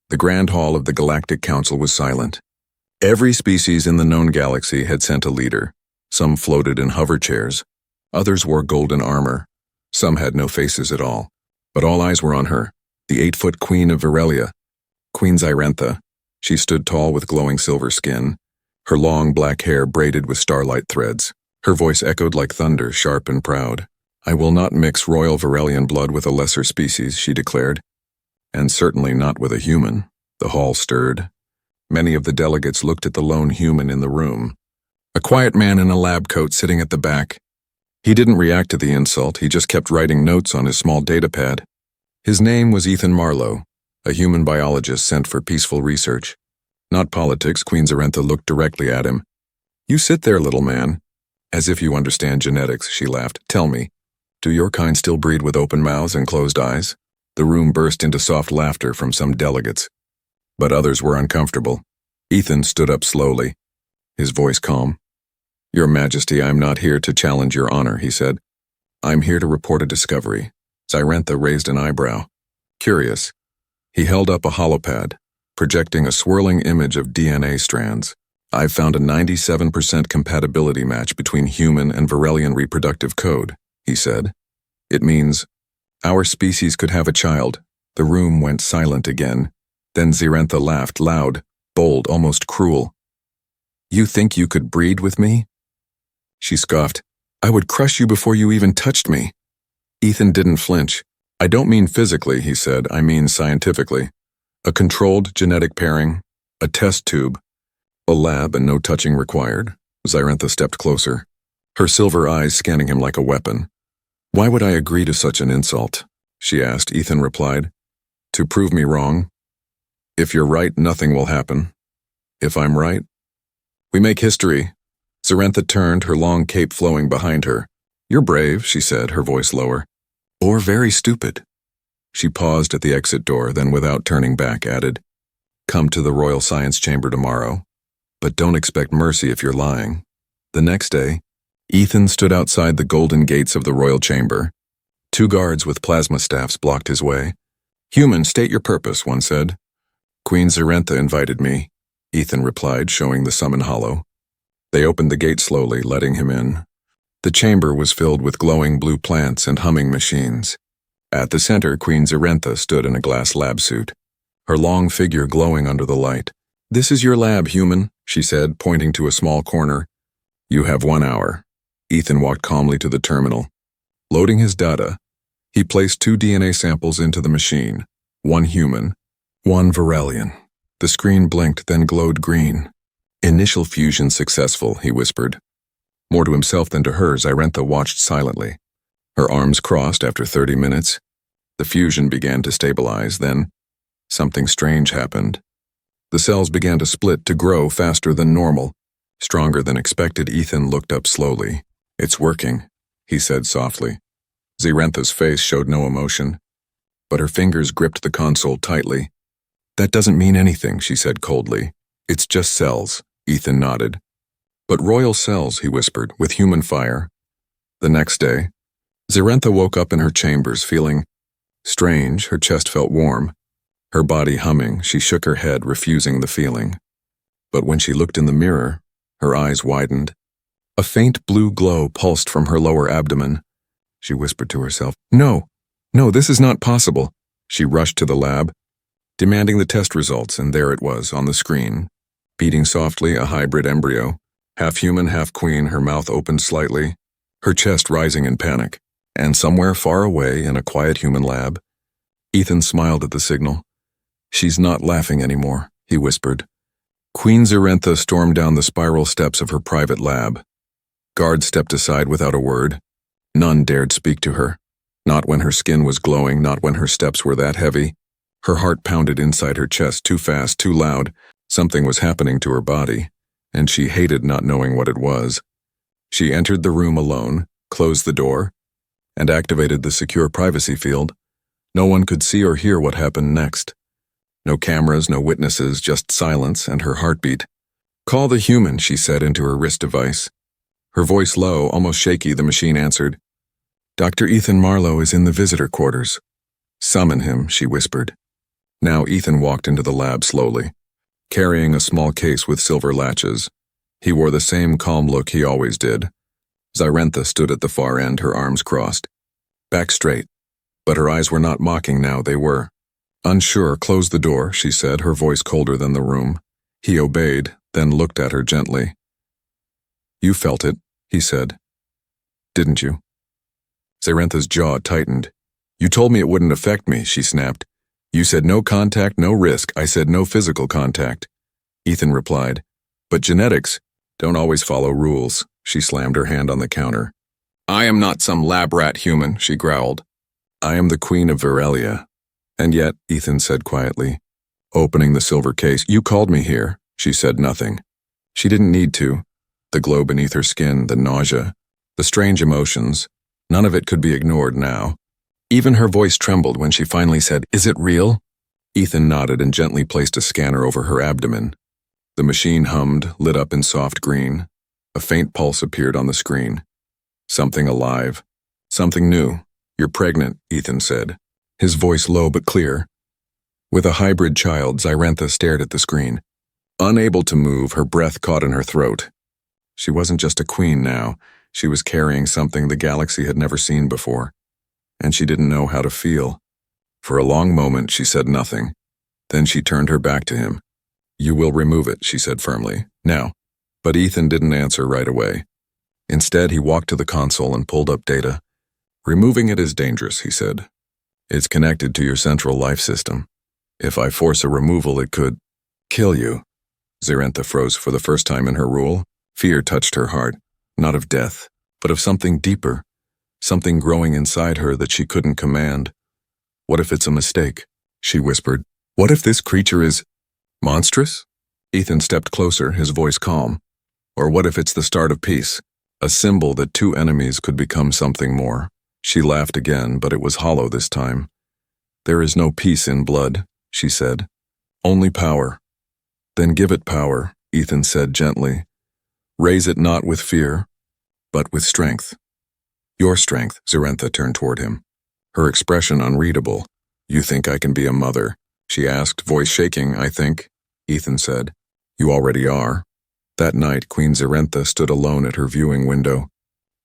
The Grand Hall of the Galactic Council was silent. Every species in the known galaxy had sent a leader. Some floated in hover chairs. Others wore golden armor. Some had no faces at all. But all eyes were on her, the 8-foot Queen of Virelia, Queen Zyrentha. She stood tall with glowing silver skin, her long black hair braided with starlight threads. Her voice echoed like thunder, sharp and proud. "I will not mix royal Virelian blood with a lesser species," she declared. "And certainly not with a human." The hall stirred. Many of the delegates looked at the lone human in the room. A quiet man in a lab coat sitting at the back. He didn't react to the insult, he just kept writing notes on his small datapad. His name was Ethan Marlowe, a human biologist sent for peaceful research. Not politics. Queen Zyrentha looked directly at him. "You sit there, little man. As if you understand genetics," she laughed. "Tell me, do your kind still breed with open mouths and closed eyes?" The room burst into soft laughter from some delegates. But others were uncomfortable. Ethan stood up slowly, his voice calm. "Your Majesty, I'm not here to challenge your honor," he said. "I'm here to report a discovery." Zyrentha raised an eyebrow. Curious. He held up a holopad, projecting a swirling image of DNA strands. "I've found a 97% compatibility match between human and Virelian reproductive code," he said. "It means our species could have a child." The room went silent again. Then Zyrentha laughed, loud, bold, almost cruel. "You think you could breed with me?" She scoffed. "I would crush you before you even touched me." Ethan didn't flinch. "I don't mean physically," he said. "I mean scientifically. A controlled genetic pairing, a test tube, a lab, and no touching required." Zyrentha stepped closer, her silver eyes scanning him like a weapon. "Why would I agree to such an insult?" she asked. Ethan replied, "To prove me wrong. If you're right, nothing will happen. If I'm right, we make history." Zyrentha turned, her long cape flowing behind her. "You're brave," she said, her voice lower. "Or very stupid." She paused at the exit door, then without turning back added, "Come to the Royal Science Chamber tomorrow, but don't expect mercy if you're lying." The next day, Ethan stood outside the golden gates of the Royal Chamber. 2 guards with plasma staffs blocked his way. "Human, state your purpose," one said. "Queen Zyrentha invited me," Ethan replied, showing the summon hollow. They opened the gate slowly, letting him in. The chamber was filled with glowing blue plants and humming machines. At the center, Queen Zyrentha stood in a glass lab suit, her long figure glowing under the light. "This is your lab, human," she said, pointing to a small corner. "You have 1 hour." Ethan walked calmly to the terminal. Loading his data, he placed 2 DNA samples into the machine, 1 human, 1 Virelian. The screen blinked, then glowed green. "Initial fusion successful," he whispered. More to himself than to her, Zyrentha watched silently. Her arms crossed after 30 minutes. The fusion began to stabilize, then something strange happened. The cells began to split, to grow faster than normal, stronger than expected. Ethan looked up slowly. "It's working," he said softly. Zyrentha's face showed no emotion, but her fingers gripped the console tightly. "That doesn't mean anything," she said coldly. "It's just cells." Ethan nodded. "But royal cells," he whispered, "with human fire." The next day, Zyrentha woke up in her chambers feeling strange. Her chest felt warm, her body humming. She shook her head, refusing the feeling. But when she looked in the mirror, her eyes widened. A faint blue glow pulsed from her lower abdomen. She whispered to herself, No, this is not possible." She rushed to the lab, demanding the test results, and there it was on the screen. Beating softly, a hybrid embryo, half human, half queen, her mouth opened slightly, her chest rising in panic. And somewhere far away in a quiet human lab, Ethan smiled at the signal. "She's not laughing anymore," he whispered. Queen Zyrentha stormed down the spiral steps of her private lab. Guards stepped aside without a word. None dared speak to her. Not when her skin was glowing, not when her steps were that heavy. Her heart pounded inside her chest, too fast, too loud. Something was happening to her body, and she hated not knowing what it was. She entered the room alone, closed the door, and activated the secure privacy field. No one could see or hear what happened next. No cameras, no witnesses, just silence and her heartbeat. "Call the human," she said into her wrist device. Her voice low, almost shaky, the machine answered. "Dr. Ethan Marlowe is in the visitor quarters." "Summon him," she whispered. Now Ethan walked into the lab slowly, carrying a small case with silver latches. He wore the same calm look he always did. Zyrentha stood at the far end, her arms crossed. Back straight. But her eyes were not mocking now, they were. Unsure, close the door, she said, her voice colder than the room. He obeyed, then looked at her gently. You felt it, he said. Didn't you? Zyrentha's jaw tightened. You told me it wouldn't affect me, she snapped. You said no contact, no risk. I said no physical contact. Ethan replied. But genetics don't always follow rules. She slammed her hand on the counter. I am not some lab rat human, she growled. I am the Queen of Virelia. And yet, Ethan said quietly, opening the silver case, you called me here. She said nothing. She didn't need to. The glow beneath her skin, the nausea, the strange emotions, none of it could be ignored now. Even her voice trembled when she finally said, Is it real? Ethan nodded and gently placed a scanner over her abdomen. The machine hummed, lit up in soft green. A faint pulse appeared on the screen. Something alive. Something new. You're pregnant, Ethan said, his voice low but clear. With a hybrid child, Zyrentha stared at the screen. Unable to move, her breath caught in her throat. She wasn't just a queen now. She was carrying something the galaxy had never seen before. And she didn't know how to feel. For a long moment, she said nothing. Then she turned her back to him. You will remove it, she said firmly. Now. But Ethan didn't answer right away. Instead, he walked to the console and pulled up data. Removing it is dangerous, he said. It's connected to your central life system. If I force a removal, it could kill you. Zyrentha froze for the first time in her rule. Fear touched her heart, not of death, but of something deeper, something growing inside her that she couldn't command. What if it's a mistake? She whispered. What if this creature is monstrous? Ethan stepped closer, his voice calm. Or what if it's the start of peace, a symbol that two enemies could become something more? She laughed again, but it was hollow this time. There is no peace in blood, she said. Only power. Then give it power, Ethan said gently. Raise it not with fear, but with strength. Your strength, Zyrentha turned toward him. Her expression unreadable. You think I can be a mother? She asked, voice shaking, I think. Ethan said. You already are. That night, Queen Zyrentha stood alone at her viewing window.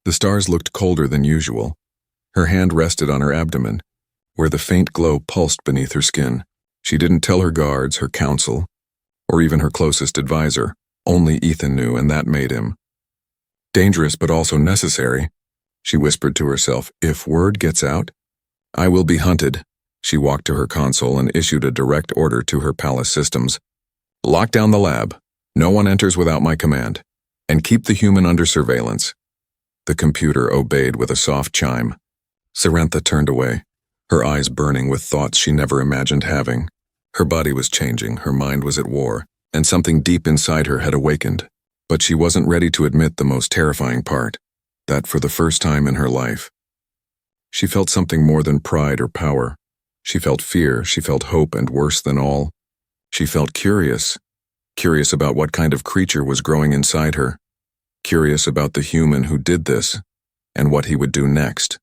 The stars looked colder than usual. Her hand rested on her abdomen, where the faint glow pulsed beneath her skin. She didn't tell her guards, her council, or even her closest advisor. Only Ethan knew, and that made him dangerous but also necessary. She whispered to herself, if word gets out, I will be hunted. She walked to her console and issued a direct order to her palace systems. Lock down the lab. No one enters without my command. And keep the human under surveillance. The computer obeyed with a soft chime. Zyrentha turned away, her eyes burning with thoughts she never imagined having. Her body was changing, her mind was at war, and something deep inside her had awakened. But she wasn't ready to admit the most terrifying part, that for the first time in her life, she felt something more than pride or power. She felt fear, she felt hope, and worse than all, she felt curious about what kind of creature was growing inside her, curious about the human who did this, and what he would do next.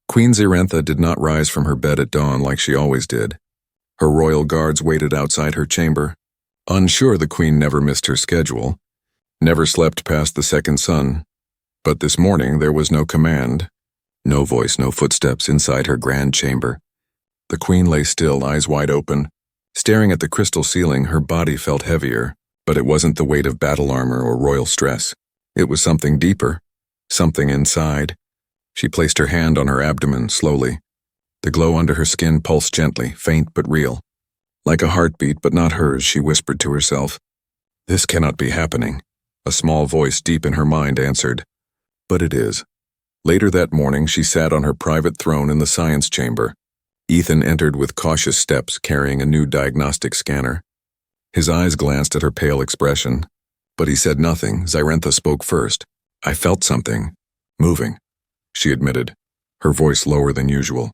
Queen Zyrentha did not rise from her bed at dawn like she always did. Her royal guards waited outside her chamber. Unsure, the queen never missed her schedule, never slept past the second sun. But this morning there was no command, no voice, no footsteps inside her grand chamber. The queen lay still, eyes wide open. Staring at the crystal ceiling, her body felt heavier, but it wasn't the weight of battle armor or royal stress. It was something deeper, something inside. She placed her hand on her abdomen slowly. The glow under her skin pulsed gently, faint but real. Like a heartbeat, but not hers, she whispered to herself. This cannot be happening. A small voice deep in her mind answered. But it is. Later that morning, she sat on her private throne in the science chamber. Ethan entered with cautious steps, carrying a new diagnostic scanner. His eyes glanced at her pale expression, but he said nothing. Zyrentha spoke first. I felt something. Moving, she admitted, her voice lower than usual.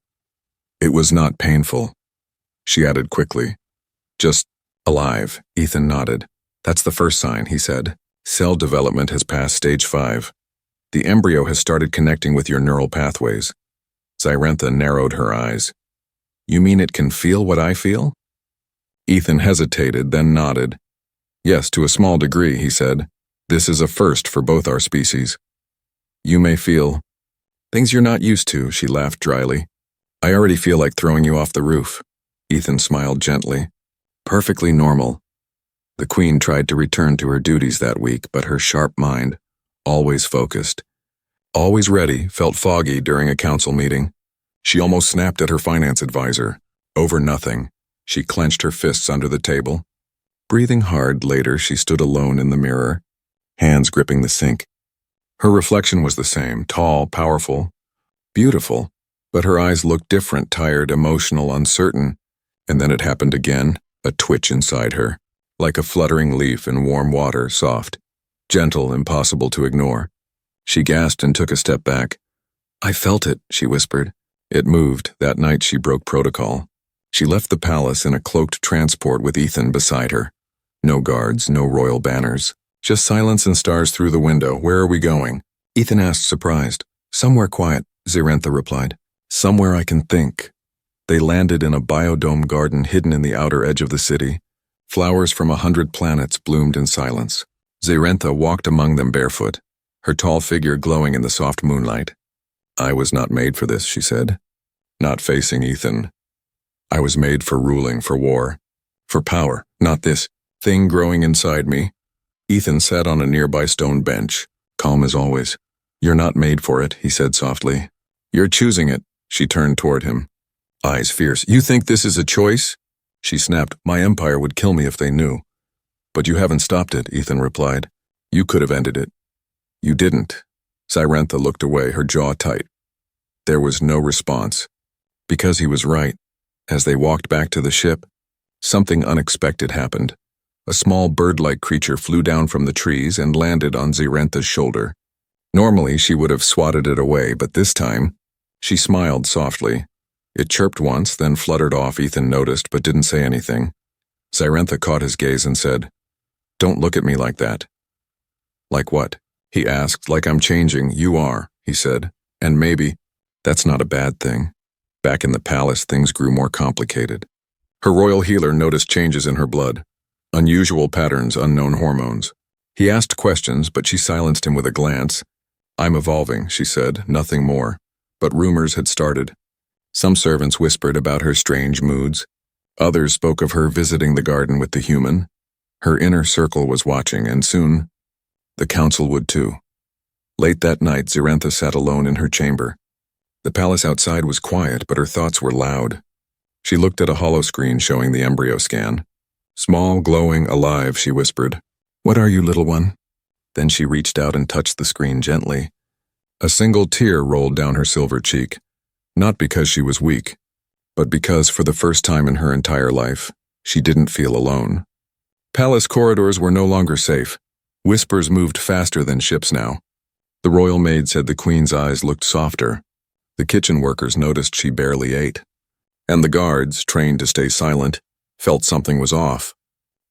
It was not painful. She added quickly. Just alive. Ethan nodded. That's the first sign, he said. Cell development has passed stage 5. The embryo has started connecting with your neural pathways. Zyrentha narrowed her eyes. You mean it can feel what I feel? Ethan hesitated, then nodded. Yes, to a small degree, he said. This is a first for both our species. You may feel things you're not used to, she laughed dryly. I already feel like throwing you off the roof. Ethan smiled gently. Perfectly normal. The Queen tried to return to her duties that week, but her sharp mind, always focused, always ready, felt foggy during a council meeting. She almost snapped at her finance advisor. Over nothing. She clenched her fists under the table. Breathing hard, later she stood alone in the mirror, hands gripping the sink. Her reflection was the same, tall, powerful, beautiful, but her eyes looked different, tired, emotional, uncertain. And then it happened again, a twitch inside her, like a fluttering leaf in warm water, soft, gentle, impossible to ignore. She gasped and took a step back. I felt it, she whispered. It moved. That night she broke protocol. She left the palace in a cloaked transport with Ethan beside her. No guards, no royal banners. Just silence and stars through the window. Where are we going? Ethan asked, surprised. Somewhere quiet, Zirentha replied. Somewhere I can think. They landed in a biodome garden hidden in the outer edge of the city. Flowers from 100 planets bloomed in silence. Zirentha walked among them barefoot, her tall figure glowing in the soft moonlight. I was not made for this, she said. Not facing Ethan. I was made for ruling, for war, for power, not this thing growing inside me. Ethan sat on a nearby stone bench, calm as always. You're not made for it, he said softly. You're choosing it. She turned toward him, eyes fierce. You think this is a choice? She snapped. My empire would kill me if they knew. But you haven't stopped it, Ethan replied. You could have ended it. You didn't. Zirentha looked away, her jaw tight. There was no response. Because he was right. As they walked back to the ship, something unexpected happened. A small bird-like creature flew down from the trees and landed on Zirentha's shoulder. Normally, she would have swatted it away, but this time, she smiled softly. It chirped once, then fluttered off. Ethan noticed, but didn't say anything. Zirentha caught his gaze and said, Don't look at me like that. Like what? He asked. Like I'm changing. You are, he said. And maybe, that's not a bad thing. Back in the palace, things grew more complicated. Her royal healer noticed changes in her blood. Unusual patterns, unknown hormones. He asked questions, but she silenced him with a glance. I'm evolving, she said, nothing more. But rumors had started. Some servants whispered about her strange moods. Others spoke of her visiting the garden with the human. Her inner circle was watching, and soon, the council would too. Late that night, Zirentha sat alone in her chamber. The palace outside was quiet, but her thoughts were loud. She looked at a holoscreen showing the embryo scan. Small, glowing, alive, she whispered. What are you, little one? Then she reached out and touched the screen gently. A single tear rolled down her silver cheek. Not because she was weak, but because for the first time in her entire life, she didn't feel alone. Palace corridors were no longer safe. Whispers moved faster than ships now. The royal maid said the Queen's eyes looked softer. The kitchen workers noticed she barely ate. And the guards, trained to stay silent, felt something was off.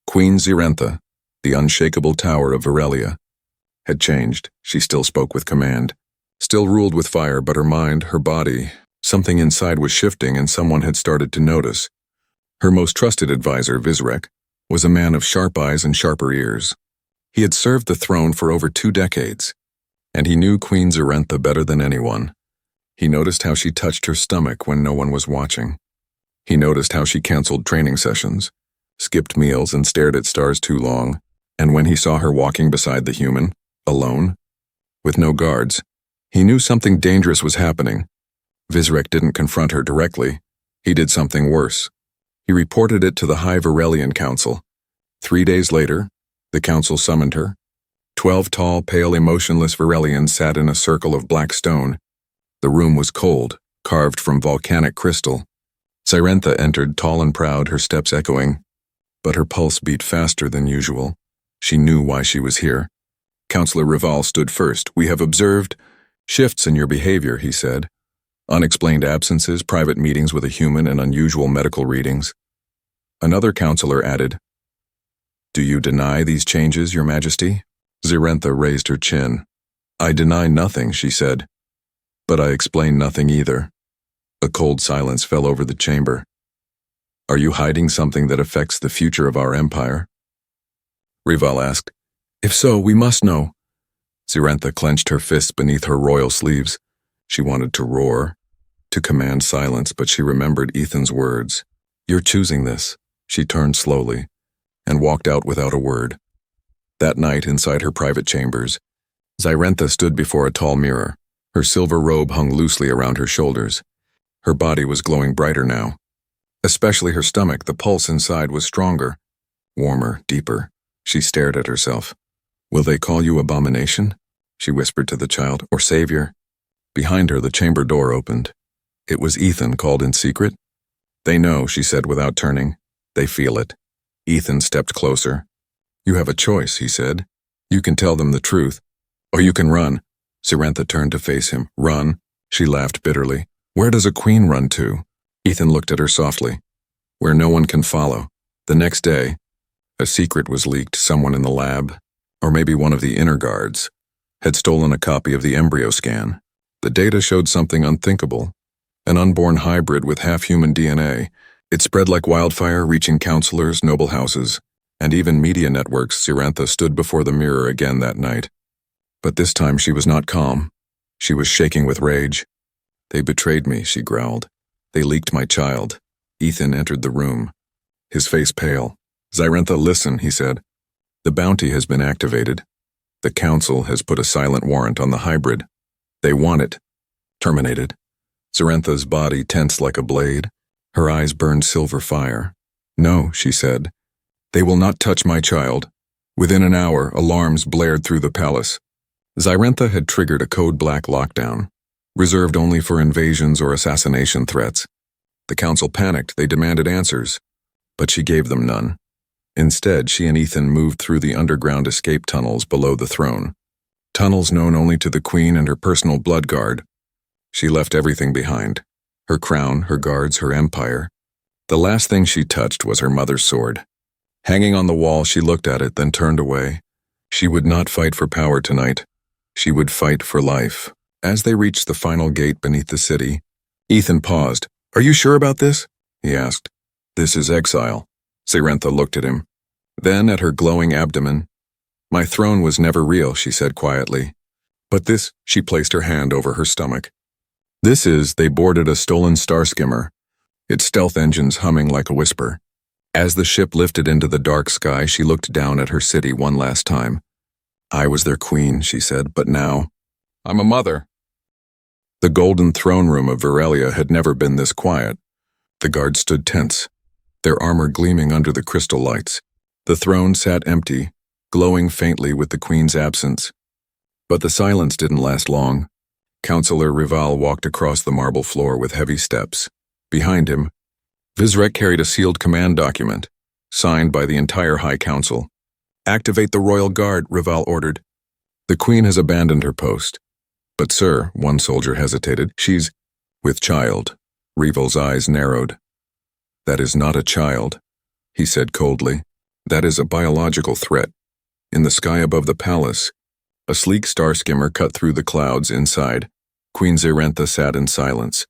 Queen Zirentha, the unshakable tower of Virelia, had changed. She still spoke with command, still ruled with fire, but her mind, her body, something inside was shifting, and someone had started to notice. Her most trusted advisor, Vizrek, was a man of sharp eyes and sharper ears. He had served the throne for over 2 decades, and he knew Queen Zirentha better than anyone. He noticed how she touched her stomach when no one was watching. He noticed how she canceled training sessions, skipped meals, and stared at stars too long. And when he saw her walking beside the human, alone, with no guards, he knew something dangerous was happening. Vizrek didn't confront her directly. He did something worse. He reported it to the High Virelian Council. 3 days later, the council summoned her. 12 tall, pale, emotionless Virelians sat in a circle of black stone. The room was cold, carved from volcanic crystal. Zirentha entered, tall and proud, her steps echoing. But her pulse beat faster than usual. She knew why she was here. Councillor Rival stood first. We have observed shifts in your behavior, he said. Unexplained absences, private meetings with a human, and unusual medical readings. Another councillor added, Do you deny these changes, Your Majesty? Zirentha raised her chin. I deny nothing, she said. But I explain nothing either. A cold silence fell over the chamber. Are you hiding something that affects the future of our empire? Rival asked. If so, we must know. Zirentha clenched her fists beneath her royal sleeves. She wanted to roar, to command silence, but she remembered Ethan's words. You're choosing this. She turned slowly and walked out without a word. That night, inside her private chambers, Zirentha stood before a tall mirror. Her silver robe hung loosely around her shoulders. Her body was glowing brighter now. Especially her stomach, the pulse inside was stronger, warmer, deeper. She stared at herself. Will they call you abomination? She whispered to the child, or savior? Behind her, the chamber door opened. It was Ethan, called in secret. They know, she said without turning. They feel it. Ethan stepped closer. You have a choice, he said. You can tell them the truth, or you can run. Zirentha turned to face him. Run? She laughed bitterly. Where does a queen run to? Ethan looked at her softly. Where no one can follow. The next day, a secret was leaked. Someone in the lab, or maybe one of the inner guards, had stolen a copy of the embryo scan. The data showed something unthinkable. An unborn hybrid with half-human DNA. It spread like wildfire, reaching counselors, noble houses, and even media networks. Zirentha stood before the mirror again that night. But this time she was not calm. She was shaking with rage. They betrayed me, she growled. They leaked my child. Ethan entered the room, his face pale. Zirentha, listen, he said. The bounty has been activated. The council has put a silent warrant on the hybrid. They want it. Terminated. Zirentha's body tensed like a blade. Her eyes burned silver fire. No, she said. They will not touch my child. Within an hour, alarms blared through the palace. Zirentha had triggered a code black lockdown, reserved only for invasions or assassination threats. The council panicked. They demanded answers, but she gave them none. Instead, she and Ethan moved through the underground escape tunnels below the throne. Tunnels known only to the queen and her personal blood guard. She left everything behind. Her crown, her guards, her empire. The last thing she touched was her mother's sword. Hanging on the wall, she looked at it, then turned away. She would not fight for power tonight. She would fight for life. As they reached the final gate beneath the city, Ethan paused. Are you sure about this? He asked. This is exile. Zirentha looked at him. Then at her glowing abdomen. My throne was never real, she said quietly. But this, she placed her hand over her stomach. This is, they boarded a stolen star skimmer, its stealth engines humming like a whisper. As the ship lifted into the dark sky, she looked down at her city one last time. I was their queen, she said, but now, I'm a mother. The golden throne room of Virelia had never been this quiet. The guards stood tense, their armor gleaming under the crystal lights. The throne sat empty, glowing faintly with the queen's absence. But the silence didn't last long. Counselor Rival walked across the marble floor with heavy steps. Behind him, Vizrek carried a sealed command document, signed by the entire High Council. Activate the Royal Guard, Rival ordered. The queen has abandoned her post. But sir, one soldier hesitated, she's with child. Rival's eyes narrowed. That is not a child, he said coldly. That is a biological threat. In the sky above the palace, a sleek star skimmer cut through the clouds inside. Queen Zirentha sat in silence,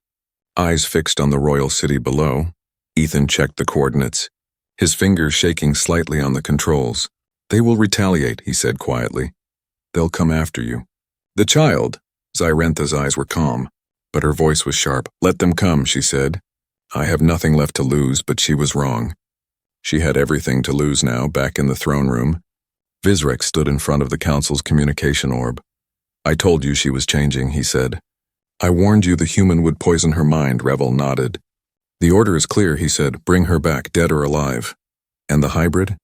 eyes fixed on the royal city below. Ethan checked the coordinates, his fingers shaking slightly on the controls. They will retaliate, he said quietly. They'll come after you. The child? Zirentha's eyes were calm, but her voice was sharp. Let them come, she said. I have nothing left to lose, but she was wrong. She had everything to lose now, back in the throne room. Vizrek stood in front of the council's communication orb. I told you she was changing, he said. I warned you the human would poison her mind, Revel nodded. The order is clear, he said. Bring her back, dead or alive. And the hybrid?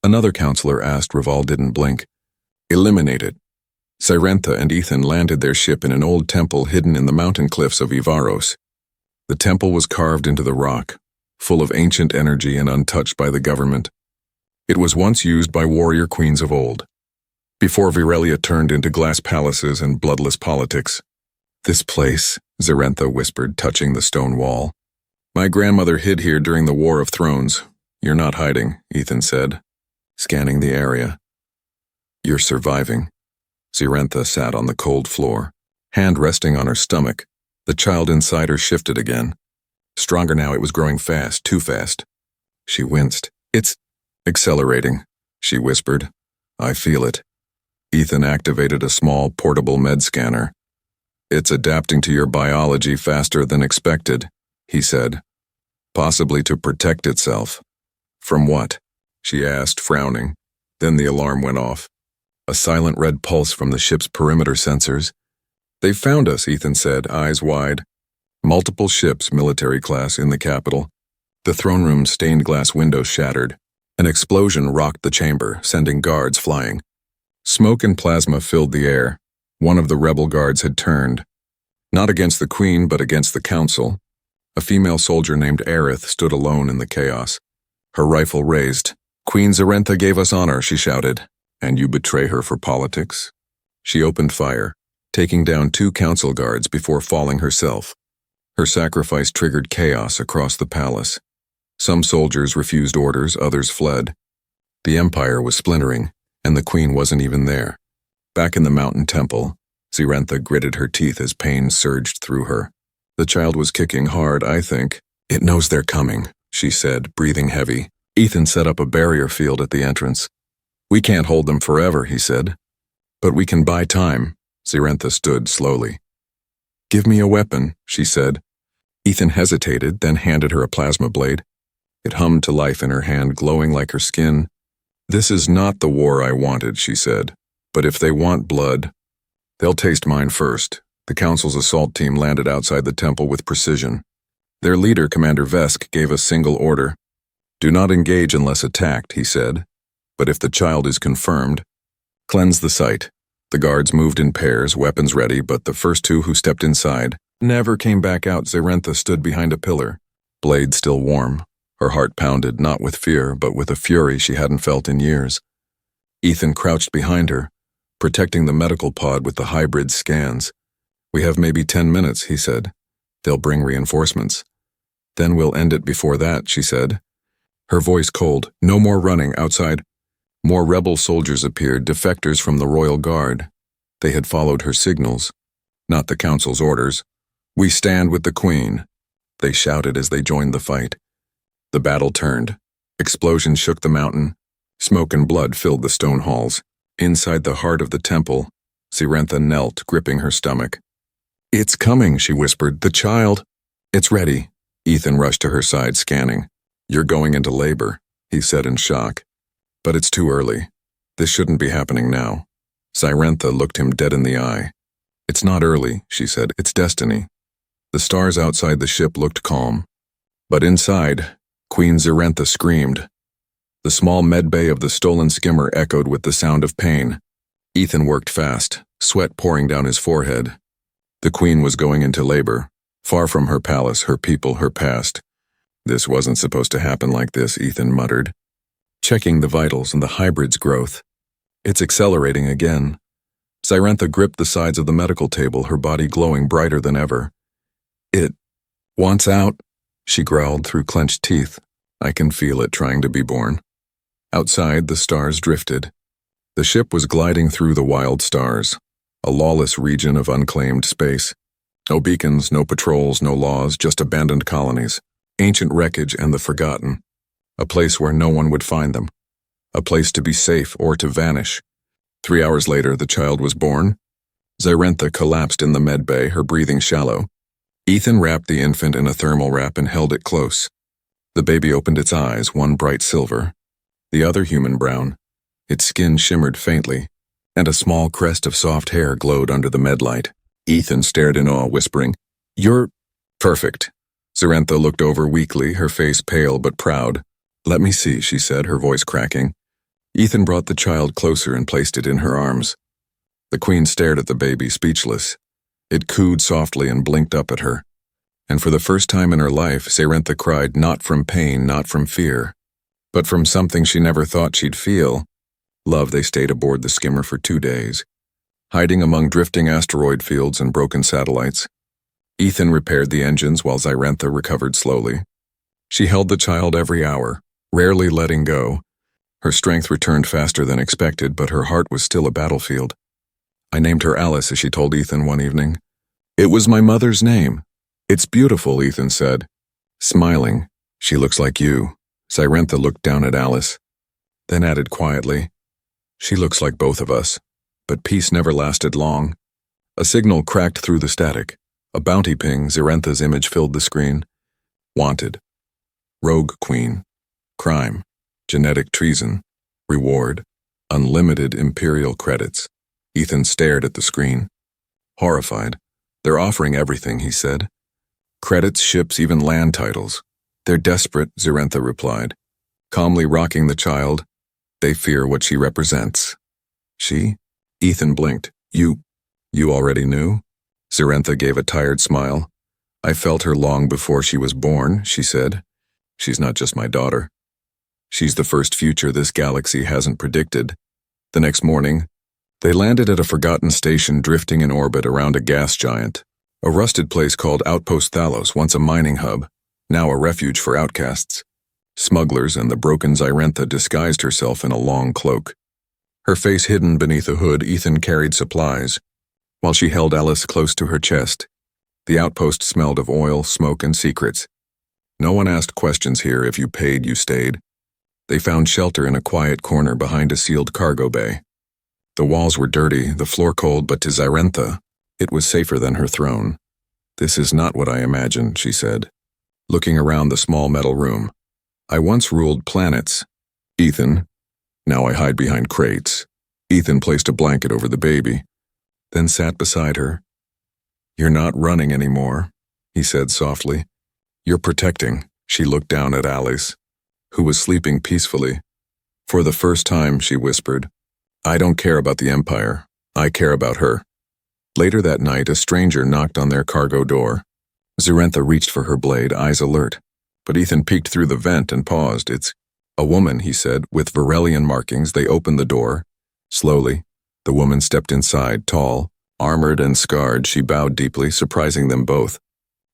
Another counselor asked. Reval didn't blink. Eliminate it. Zirentha and Ethan landed their ship in an old temple hidden in the mountain cliffs of Ivaros. The temple was carved into the rock, full of ancient energy and untouched by the government. It was once used by warrior queens of old, before Virelia turned into glass palaces and bloodless politics. This place, Zirentha whispered, touching the stone wall. My grandmother hid here during the War of Thrones. You're not hiding, Ethan said, scanning the area. You're surviving. Zirentha sat on the cold floor, hand resting on her stomach. The child inside her shifted again. Stronger now, it was growing fast, too fast. She winced. It's accelerating, she whispered. I feel it. Ethan activated a small, portable med scanner. It's adapting to your biology faster than expected, he said. Possibly to protect itself. From what? She asked, frowning. Then the alarm went off. A silent red pulse from the ship's perimeter sensors. They found us, Ethan said, eyes wide. Multiple ships, military class, in the capital. The throne room's stained glass windows shattered. An explosion rocked the chamber, sending guards flying. Smoke and plasma filled the air. One of the rebel guards had turned. Not against the Queen, but against the Council. A female soldier named Aerith stood alone in the chaos. Her rifle raised. Queen Zarentha gave us honor, she shouted. And you betray her for politics? She opened fire, taking down 2 council guards before falling herself. Her sacrifice triggered chaos across the palace. Some soldiers refused orders, others fled. The empire was splintering, and the queen wasn't even there. Back in the mountain temple, Zarentha gritted her teeth as pain surged through her. The child was kicking hard, I think. It knows they're coming, she said, breathing heavy. Ethan set up a barrier field at the entrance. We can't hold them forever, he said. But we can buy time. Zarentha stood slowly. Give me a weapon, she said. Ethan hesitated, then handed her a plasma blade. It hummed to life in her hand, glowing like her skin. This is not the war I wanted, she said. But if they want blood, they'll taste mine first. The Council's assault team landed outside the temple with precision. Their leader, Commander Vesk, gave a single order. Do not engage unless attacked, he said. But if the child is confirmed, cleanse the site. The guards moved in pairs, weapons ready, but the first 2 who stepped inside never came back out. Zarentha stood behind a pillar, blade still warm. Her heart pounded, not with fear, but with a fury she hadn't felt in years. Ethan crouched behind her, protecting the medical pod with the hybrid scans. We have maybe 10 minutes, he said. They'll bring reinforcements. Then we'll end it before that, she said. Her voice cold. No more running outside. More rebel soldiers appeared, defectors from the Royal Guard. They had followed her signals, not the Council's orders. We stand with the Queen, they shouted as they joined the fight. The battle turned. Explosions shook the mountain. Smoke and blood filled the stone halls. Inside the heart of the temple, Zarentha knelt, gripping her stomach. It's coming, she whispered. The child. It's ready. Ethan rushed to her side, scanning. You're going into labor, he said in shock. But it's too early. This shouldn't be happening now. Zarentha looked him dead in the eye. It's not early, she said. It's destiny. The stars outside the ship looked calm. But inside, Queen Zarentha screamed. The small medbay of the stolen skimmer echoed with the sound of pain. Ethan worked fast, sweat pouring down his forehead. The Queen was going into labor, far from her palace, her people, her past. This wasn't supposed to happen like this, Ethan muttered, checking the vitals and the hybrid's growth. It's accelerating again. Zarentha gripped the sides of the medical table, her body glowing brighter than ever. It wants out, she growled through clenched teeth. I can feel it trying to be born. Outside, the stars drifted. The ship was gliding through the wild stars, a lawless region of unclaimed space. No beacons, no patrols, no laws, just abandoned colonies, ancient wreckage and the forgotten. A place where no one would find them. A place to be safe or to vanish. 3 hours later, the child was born. Zarentha collapsed in the medbay, her breathing shallow. Ethan wrapped the infant in a thermal wrap and held it close. The baby opened its eyes, one bright silver, the other human brown. Its skin shimmered faintly, and a small crest of soft hair glowed under the medlight. Ethan stared in awe, whispering, You're perfect. Zarentha looked over weakly, her face pale but proud. Let me see, she said, her voice cracking. Ethan brought the child closer and placed it in her arms. The Queen stared at the baby, speechless. It cooed softly and blinked up at her. And for the first time in her life, Zarentha cried not from pain, not from fear, but from something she never thought she'd feel. Love. They stayed aboard the skimmer for 2 days, hiding among drifting asteroid fields and broken satellites. Ethan repaired the engines while Zarentha recovered slowly. She held the child every hour, rarely letting go. Her strength returned faster than expected, but her heart was still a battlefield. I named her Alice, as she told Ethan one evening. It was my mother's name. It's beautiful, Ethan said. Smiling. She looks like you, Zyrentha looked down at Alice, then added quietly, "She looks like both of us." But peace never lasted long. A signal cracked through the static. A bounty ping, Zyrentha's image filled the screen. Wanted. Rogue Queen. Crime. Genetic treason. Reward. Unlimited Imperial credits. Ethan stared at the screen. Horrified. "They're offering everything," he said. "Credits, ships, even land titles." "They're desperate," Zyrentha replied, calmly rocking the child. "They fear what she represents." "She?" Ethan blinked. You already knew?" Zyrentha gave a tired smile. "I felt her long before she was born," she said. "She's not just my daughter. She's the first future this galaxy hasn't predicted." The next morning, they landed at a forgotten station drifting in orbit around a gas giant. A rusted place called Outpost Thalos, once a mining hub, now a refuge for outcasts. Smugglers and the broken Zyrentha disguised herself in a long cloak. Her face hidden beneath a hood, Ethan carried supplies, while she held Alice close to her chest. The outpost smelled of oil, smoke, and secrets. No one asked questions here. If you paid, you stayed. They found shelter in a quiet corner behind a sealed cargo bay. The walls were dirty, the floor cold, but to Zyrentha, it was safer than her throne. "This is not what I imagined," she said, looking around the small metal room. "I once ruled planets. Ethan. Now I hide behind crates." Ethan placed a blanket over the baby, then sat beside her. "You're not running anymore," he said softly. "You're protecting." She looked down at Alice, who was sleeping peacefully. "For the first time," she whispered, "I don't care about the Empire. I care about her." Later that night, a stranger knocked on their cargo door. Zyrentha reached for her blade, eyes alert, but Ethan peeked through the vent and paused. "It's a woman," he said, with Varelian markings. They opened the door. Slowly, the woman stepped inside, tall, armored and scarred. She bowed deeply, surprising them both.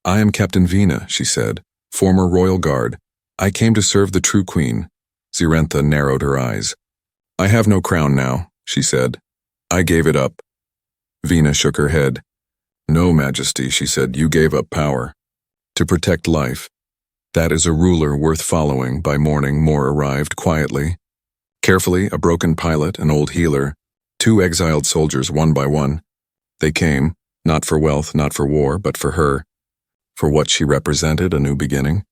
"I am Captain Vina," she said, "former royal guard. I came to serve the true queen." Zyrentha narrowed her eyes. "I have no crown now," she said. "I gave it up." Vina shook her head. "No, Majesty," she said, "you gave up power. To protect life. That is a ruler worth following." By morning, more arrived quietly. Carefully, a broken pilot, an old healer, 2 exiled soldiers one by one. They came, not for wealth, not for war, but for her. For what she represented, a new beginning.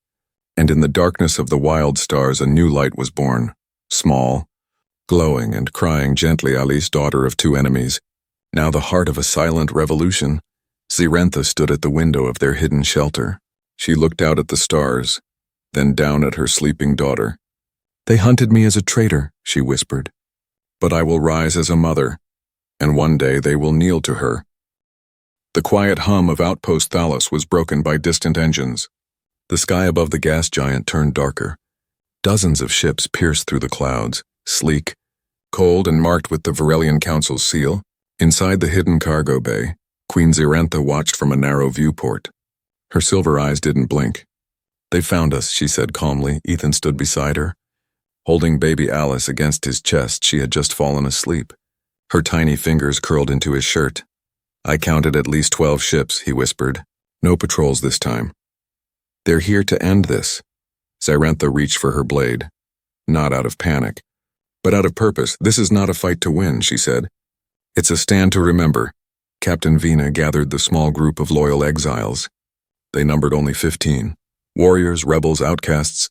And in the darkness of the wild stars, a new light was born. Small, glowing and crying gently, Alice, daughter of 2 enemies. Now the heart of a silent revolution. Zyrentha stood at the window of their hidden shelter. She looked out at the stars, then down at her sleeping daughter. "They hunted me as a traitor," she whispered. "But I will rise as a mother, and one day they will kneel to her." The quiet hum of Outpost Thalos was broken by distant engines. The sky above the gas giant turned darker. Dozens of ships pierced through the clouds, sleek, cold, and marked with the Varelian Council's seal. Inside the hidden cargo bay, Queen Zyrentha watched from a narrow viewport. Her silver eyes didn't blink. "They found us," she said calmly. Ethan stood beside her, holding baby Alice against his chest. She had just fallen asleep. Her tiny fingers curled into his shirt. "I counted at least 12 ships," he whispered. "No patrols this time. They're here to end this." Zyrentha reached for her blade, not out of panic, but out of purpose. "This is not a fight to win," she said. "It's a stand to remember." Captain Vina gathered the small group of loyal exiles. They numbered only 15. Warriors, rebels, outcasts.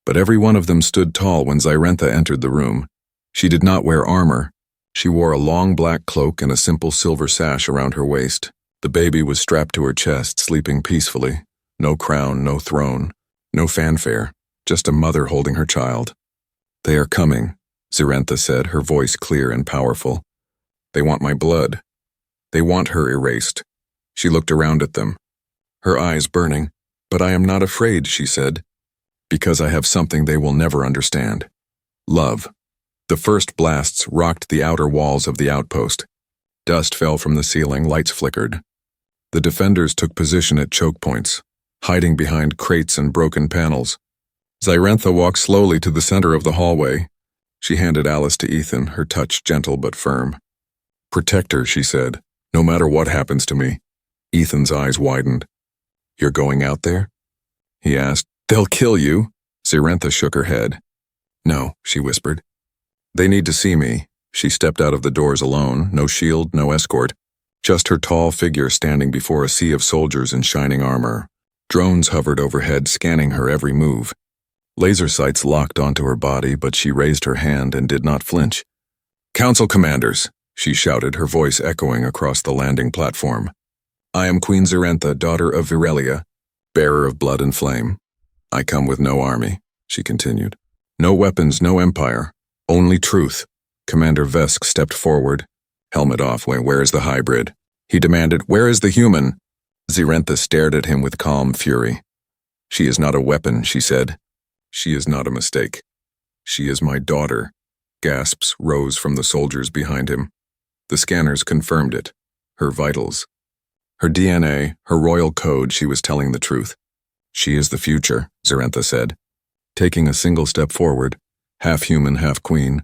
But every one of them stood tall when Zyrentha entered the room. She did not wear armor. She wore a long black cloak and a simple silver sash around her waist. The baby was strapped to her chest, sleeping peacefully. No crown, no throne, no fanfare, just a mother holding her child. "They are coming," Zyrentha said, her voice clear and powerful. "They want my blood. They want her erased." She looked around at them, her eyes burning. "But I am not afraid," she said, "because I have something they will never understand. Love." The first blasts rocked the outer walls of the outpost. Dust fell from the ceiling, lights flickered. The defenders took position at choke points, hiding behind crates and broken panels. Zyrentha walked slowly to the center of the hallway. She handed Alice to Ethan, her touch gentle but firm. "Protect her," she said, "no matter what happens to me." Ethan's eyes widened. "You're going out there?" he asked. "They'll kill you," Zirentha shook her head. No, she whispered. They need to see me. She stepped out of the doors alone, no shield, no escort, just her tall figure standing before a sea of soldiers in shining armor. Drones hovered overhead, scanning her every move. Laser sights locked onto her body, but she raised her hand and did not flinch. Council commanders, she shouted, her voice echoing across the landing platform. I am Queen Zirentha, daughter of Virelia, bearer of blood and flame. I come with no army, she continued. No weapons, no empire, only truth. Commander Vesk stepped forward. Helmet off. Where is the hybrid? He demanded. Where is the human? Zirentha stared at him with calm fury. She is not a weapon, she said. She is not a mistake. She is my daughter. Gasps rose from the soldiers behind him. The scanners confirmed it. Her vitals. Her DNA, her royal code, she was telling the truth. She is the future, Zirentha said. Taking a single step forward, half human, half queen,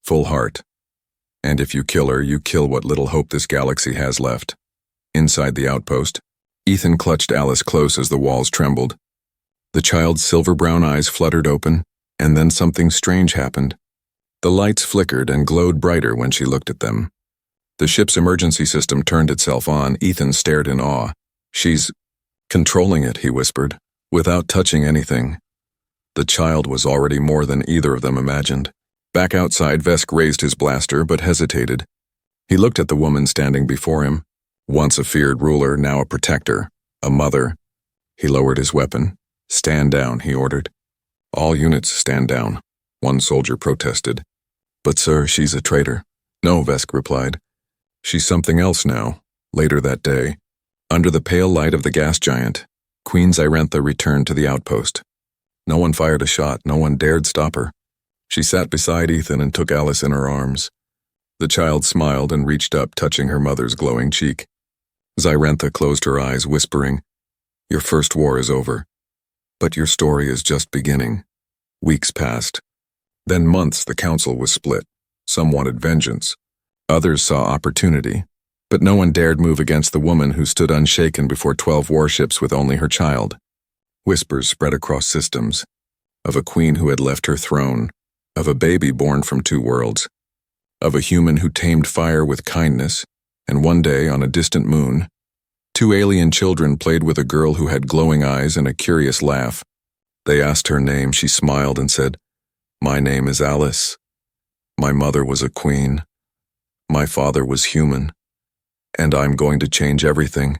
full heart. And if you kill her, you kill what little hope this galaxy has left. Inside the outpost, Ethan clutched Alice close as the walls trembled. The child's silver-brown eyes fluttered open, and then something strange happened. The lights flickered and glowed brighter when she looked at them. The ship's emergency system turned itself on. Ethan stared in awe. She's controlling it, he whispered, without touching anything. The child was already more than either of them imagined. Back outside, Vesk raised his blaster but hesitated. He looked at the woman standing before him. Once a feared ruler, now a protector, a mother. He lowered his weapon. Stand down, he ordered. All units stand down, one soldier protested. But sir, she's a traitor. No, Vesk replied. She's something else now. Later that day, under the pale light of the gas giant, Queen Zirentha returned to the outpost. No one fired a shot, no one dared stop her. She sat beside Ethan and took Alice in her arms. The child smiled and reached up, touching her mother's glowing cheek. Zirentha closed her eyes, whispering, Your first war is over. But your story is just beginning. Weeks passed. Then months. The council was split. Some wanted vengeance. Others saw opportunity. But no one dared move against the woman who stood unshaken before 12 warships with only her child. Whispers spread across systems. Of a queen who had left her throne. Of a baby born from two worlds. Of a human who tamed fire with kindness. And one day, on a distant moon, 2 alien children played with a girl who had glowing eyes and a curious laugh. They asked her name. She smiled and said, My name is Alice. My mother was a queen. My father was human. And I'm going to change everything.